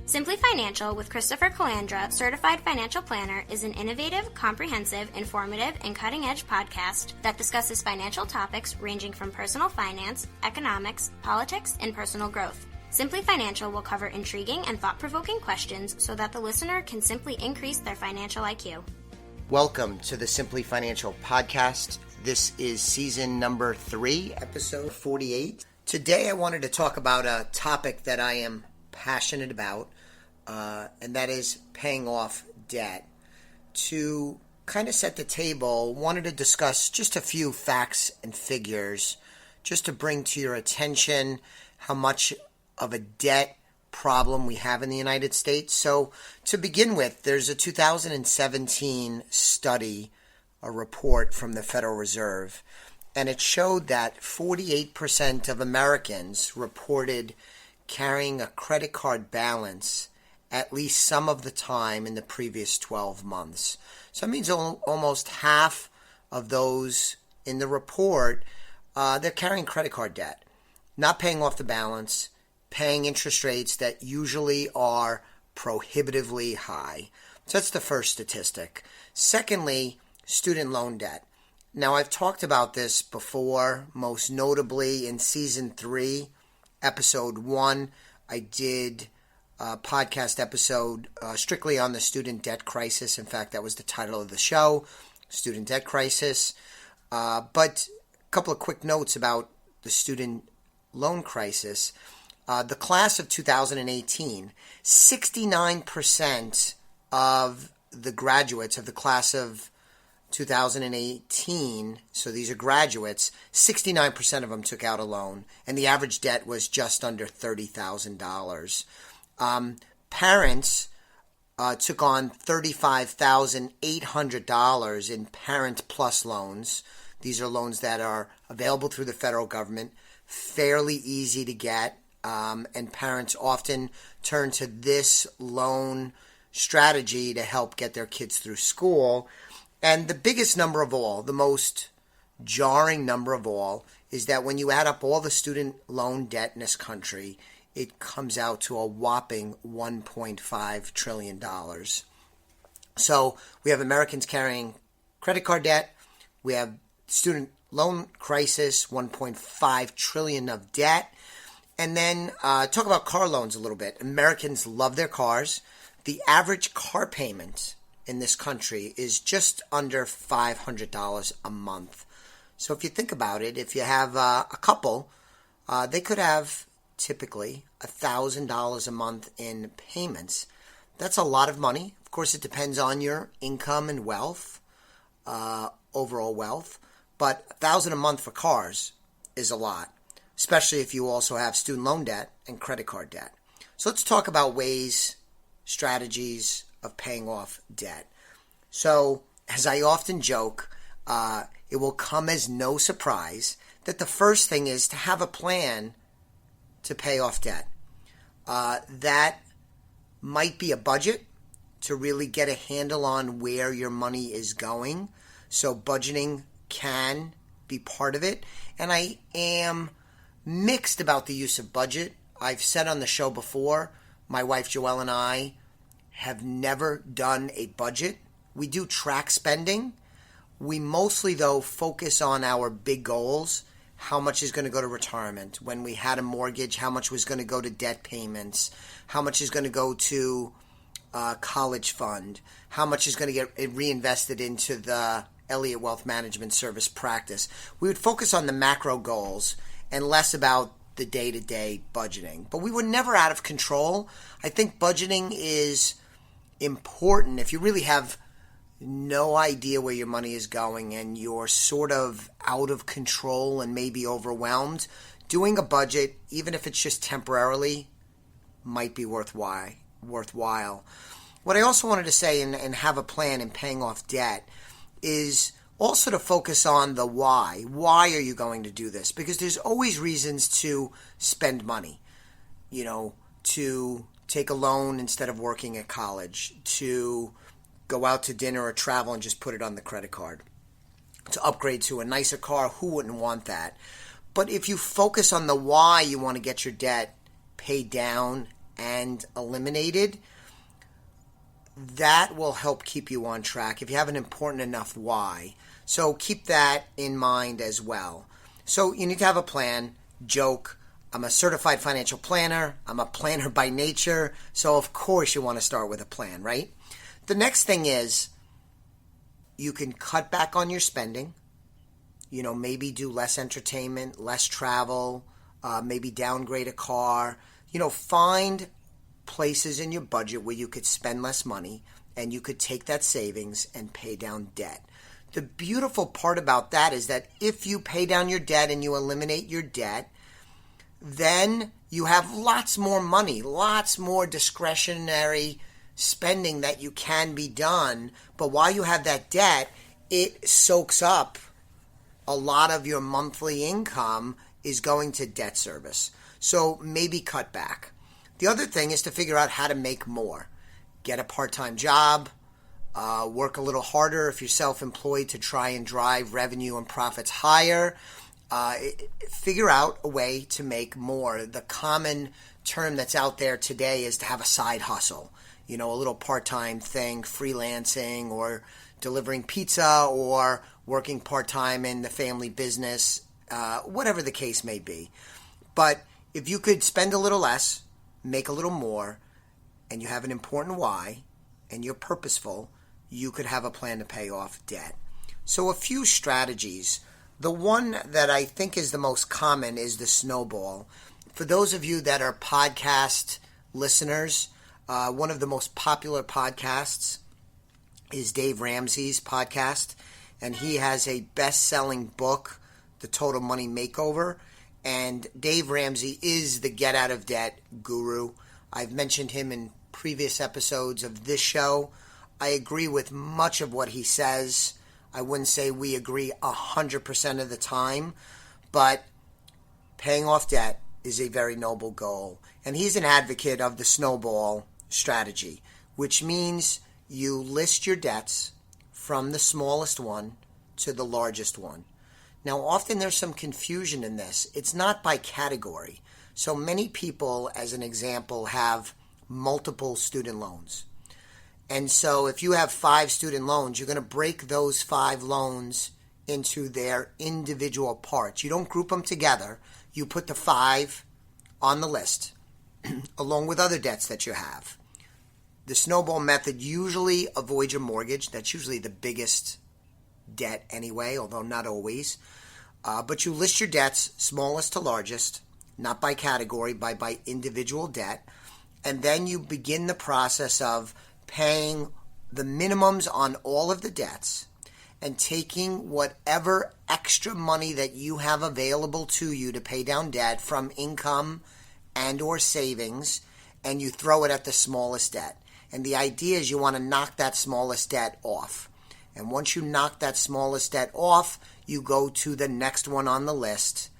Simply Financial with Christopher Calandra, Certified Financial Planner, is an innovative, comprehensive, informative, and cutting-edge podcast that discusses financial topics ranging from personal finance, economics, politics, and personal growth. Simply Financial will cover intriguing and thought-provoking questions so that the listener can simply increase their financial IQ. Welcome to the Simply Financial podcast. This is season number 3, episode 48. Today I wanted to talk about a topic that I am passionate about, and that is paying off debt. To kind of set the table, wanted to discuss just a few facts and figures just to bring to your attention how much of a debt problem we have in the United States. So to begin with, there's a 2017 study, a report from the Federal Reserve, and it showed that 48% of Americans reported carrying a credit card balance at least some of the time in the previous 12 months. So that means almost half of those in the report, they're carrying credit card debt, not paying off the balance, paying interest rates that usually are prohibitively high. So that's the first statistic. Secondly, student loan debt. Now, I've talked about this before, most notably in season 3, episode 1. I did a podcast episode strictly on the student debt crisis. In fact, that was the title of the show, Student Debt Crisis. But a couple of quick notes about the student loan crisis. The class of 2018, 69% of the graduates of the class of 2018, so these are graduates, 69% of them took out a loan, and the average debt was just under $30,000. Parents took on $35,800 in Parent Plus loans. These are loans that are available through the federal government, fairly easy to get, and parents often turn to this loan strategy to help get their kids through school. And the biggest number of all, the most jarring number of all, is that when you add up all the student loan debt in this country, it comes out to a whopping $1.5 trillion. So we have Americans carrying credit card debt. We have student loan crisis, $1.5 trillion of debt. And then talk about car loans a little bit. Americans love their cars. The average car payment in this country is just under $500 a month. So if you think about it, if you have a couple, they could have typically $1,000 a month in payments. That's a lot of money. Of course, it depends on your income and wealth, overall wealth. But $1,000 a month for cars is a lot, especially if you also have student loan debt and credit card debt. So let's talk about ways, strategies of paying off debt. So, as I often joke, it will come as no surprise that the first thing is to have a plan to pay off debt. That might be a budget to really get a handle on where your money is going. So budgeting can be part of it. And I am mixed about the use of budget. I've said on the show before, my wife Joelle and I have never done a budget. We do track spending. We mostly, though, focus on our big goals. How much is going to go to retirement? When we had a mortgage, how much was going to go to debt payments? How much is going to go to college fund? How much is going to get reinvested into the Elliott Wealth Management Service practice? We would focus on the macro goals and less about the day-to-day budgeting. But we were never out of control. I think budgeting is important if you really have no idea where your money is going and you're sort of out of control and maybe overwhelmed. Doing a budget, even if it's just temporarily, might be worthwhile. What I also wanted to say and have a plan in paying off debt is also to focus on the why. Why are you going to do this? Because there's always reasons to spend money. To take a loan instead of working at college, to go out to dinner or travel and just put it on the credit card, to upgrade to a nicer car. Who wouldn't want that? But if you focus on the why you want to get your debt paid down and eliminated, that will help keep you on track if you have an important enough why. So keep that in mind as well. So you need to have a plan. Joke, I'm a certified financial planner. I'm a planner by nature. So of course you want to start with a plan, right? The next thing is you can cut back on your spending. Maybe do less entertainment, less travel, maybe downgrade a car. Find places in your budget where you could spend less money and you could take that savings and pay down debt. The beautiful part about that is that if you pay down your debt and you eliminate your debt, then you have lots more money, lots more discretionary spending that you can be done. But while you have that debt, it soaks up a lot of your monthly income is going to debt service. So maybe cut back. The other thing is to figure out how to make more. Get a part-time job, work a little harder if you're self-employed to try and drive revenue and profits higher. Figure out a way to make more. The common term that's out there today is to have a side hustle. A little part-time thing, freelancing or delivering pizza or working part-time in the family business, whatever the case may be. But if you could spend a little less, make a little more, and you have an important why, and you're purposeful, you could have a plan to pay off debt. So a few strategies. The one that I think is the most common is the snowball. For those of you that are podcast listeners, one of the most popular podcasts is Dave Ramsey's podcast, and he has a best-selling book, The Total Money Makeover. And Dave Ramsey is the get out of debt guru. I've mentioned him in previous episodes of this show. I agree with much of what he says. I wouldn't say we agree 100% of the time, but paying off debt is a very noble goal. And he's an advocate of the snowball strategy, which means you list your debts from the smallest one to the largest one. Now, often there's some confusion in this. It's not by category. So many people, as an example, have multiple student loans. And so if you have 5 student loans, you're going to break those 5 loans into their individual parts. You don't group them together. You put the 5 on the list, along with other debts that you have. The snowball method usually avoids your mortgage. That's usually the biggest debt anyway, although not always. But you list your debts, smallest to largest, not by category, by individual debt. And then you begin the process of paying the minimums on all of the debts and taking whatever extra money that you have available to you to pay down debt from income and or savings, and you throw it at the smallest debt. And the idea is you want to knock that smallest debt off. And once you knock that smallest debt off, you go to the next one on the list,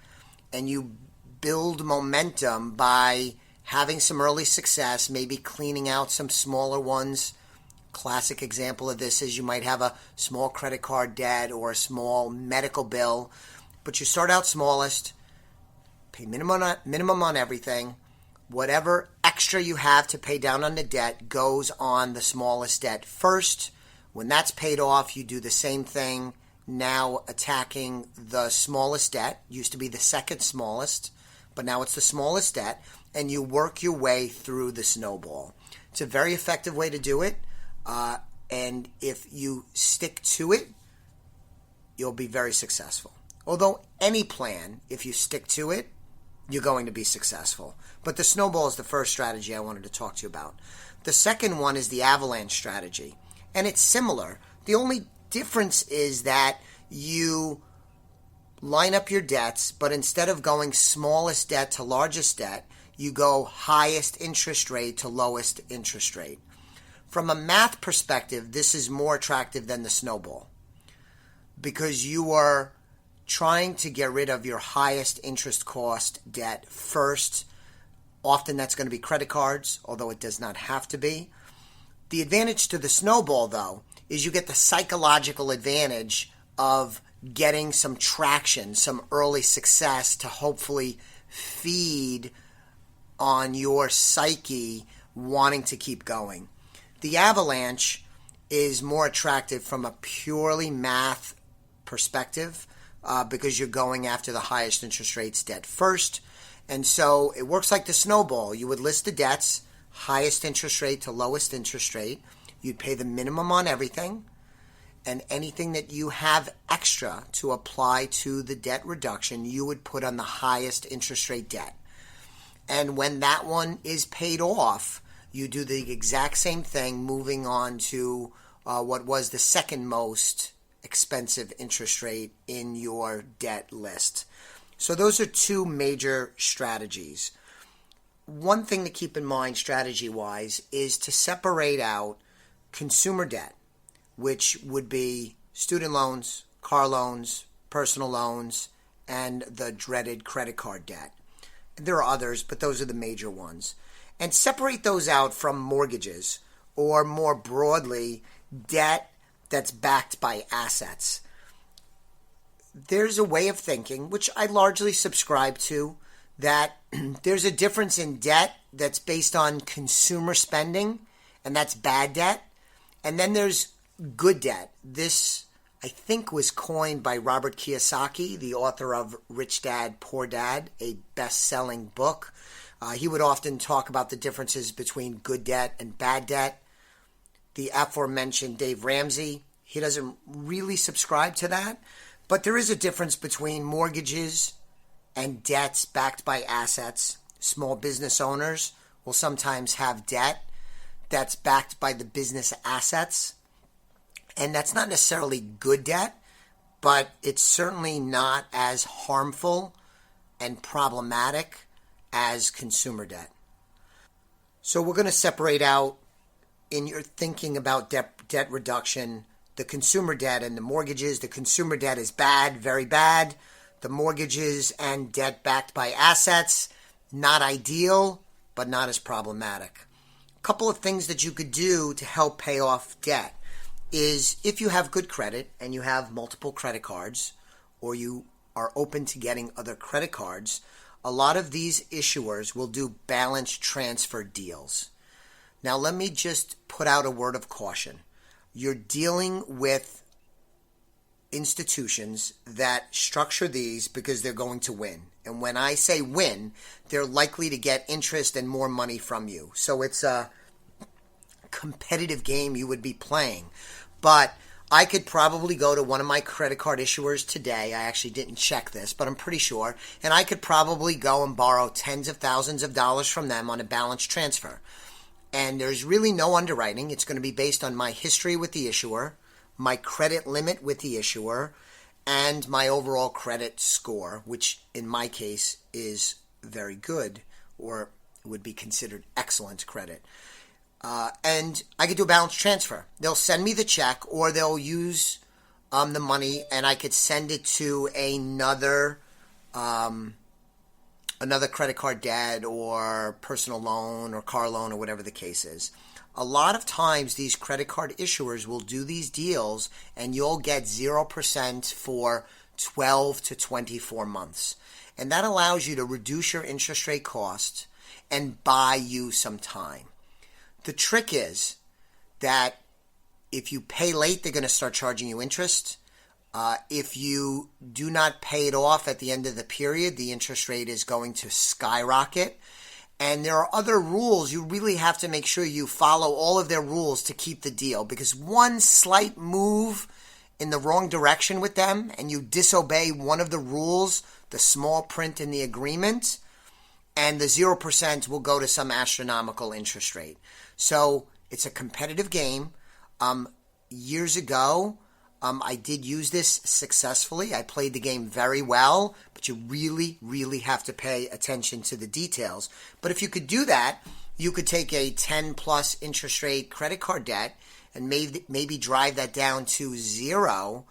and you build momentum by having some early success, maybe cleaning out some smaller ones. Classic example of this is you might have a small credit card debt or a small medical bill, but you start out smallest, pay minimum on everything. Whatever extra you have to pay down on the debt goes on the smallest debt first. When that's paid off, you do the same thing, now attacking the smallest debt. Used to be the second smallest, but now it's the smallest debt, and you work your way through the snowball. It's a very effective way to do it, and if you stick to it, you'll be very successful. Although any plan, if you stick to it, you're going to be successful. But the snowball is the first strategy I wanted to talk to you about. The second one is the avalanche strategy, and it's similar. The only difference is that you line up your debts, but instead of going smallest debt to largest debt, you go highest interest rate to lowest interest rate. From a math perspective, this is more attractive than the snowball because you are trying to get rid of your highest interest cost debt first. Often that's going to be credit cards, although it does not have to be. The advantage to the snowball, though, is you get the psychological advantage of getting some traction, some early success to hopefully feed on your psyche wanting to keep going. The avalanche is more attractive from a purely math perspective because you're going after the highest interest rates debt first. And so it works like the snowball. You would list the debts, highest interest rate to lowest interest rate. You'd pay the minimum on everything. And anything that you have extra to apply to the debt reduction, you would put on the highest interest rate debt. And when that one is paid off, you do the exact same thing, moving on to what was the second most expensive interest rate in your debt list. So those are two major strategies. One thing to keep in mind strategy-wise is to separate out consumer debt, which would be student loans, car loans, personal loans, and the dreaded credit card debt. There are others, but those are the major ones. And separate those out from mortgages, or more broadly, debt that's backed by assets. There's a way of thinking, which I largely subscribe to, that there's a difference in debt that's based on consumer spending, and that's bad debt. And then there's good debt. This, I think, was coined by Robert Kiyosaki, the author of Rich Dad, Poor Dad, a best-selling book. He would often talk about the differences between good debt and bad debt. The aforementioned Dave Ramsey, he doesn't really subscribe to that, but there is a difference between mortgages and debts backed by assets. Small business owners will sometimes have debt that's backed by the business assets. And that's not necessarily good debt, but it's certainly not as harmful and problematic as consumer debt. So we're going to separate out, in your thinking about debt reduction, the consumer debt and the mortgages. The consumer debt is bad, very bad. The mortgages and debt backed by assets, not ideal, but not as problematic. A couple of things that you could do to help pay off debt is, if you have good credit and you have multiple credit cards, or you are open to getting other credit cards, a lot of these issuers will do balance transfer deals. Now, let me just put out a word of caution. You're dealing with institutions that structure these because they're going to win. And when I say win, they're likely to get interest and more money from you. So it's a competitive game you would be playing. But I could probably go to one of my credit card issuers today. I actually didn't check this, but I'm pretty sure. And I could probably go and borrow tens of thousands of dollars from them on a balance transfer. And there's really no underwriting. It's going to be based on my history with the issuer, my credit limit with the issuer, and my overall credit score, which in my case is very good, or would be considered excellent credit. And I could do a balance transfer. They'll send me the check, or they'll use the money, and I could send it to another credit card debt or personal loan or car loan or whatever the case is. A lot of times these credit card issuers will do these deals and you'll get 0% for 12 to 24 months. And that allows you to reduce your interest rate cost and buy you some time. The trick is that if you pay late, they're going to start charging you interest. If you do not pay it off at the end of the period, the interest rate is going to skyrocket. And there are other rules. You really have to make sure you follow all of their rules to keep the deal, because one slight move in the wrong direction with them and you disobey one of the rules, the small print in the agreement, and the 0% will go to some astronomical interest rate. So it's a competitive game. Years ago, I did use this successfully. I played the game very well, but you really, really have to pay attention to the details. But if you could do that, you could take a 10 plus interest rate credit card debt and maybe drive that down to 0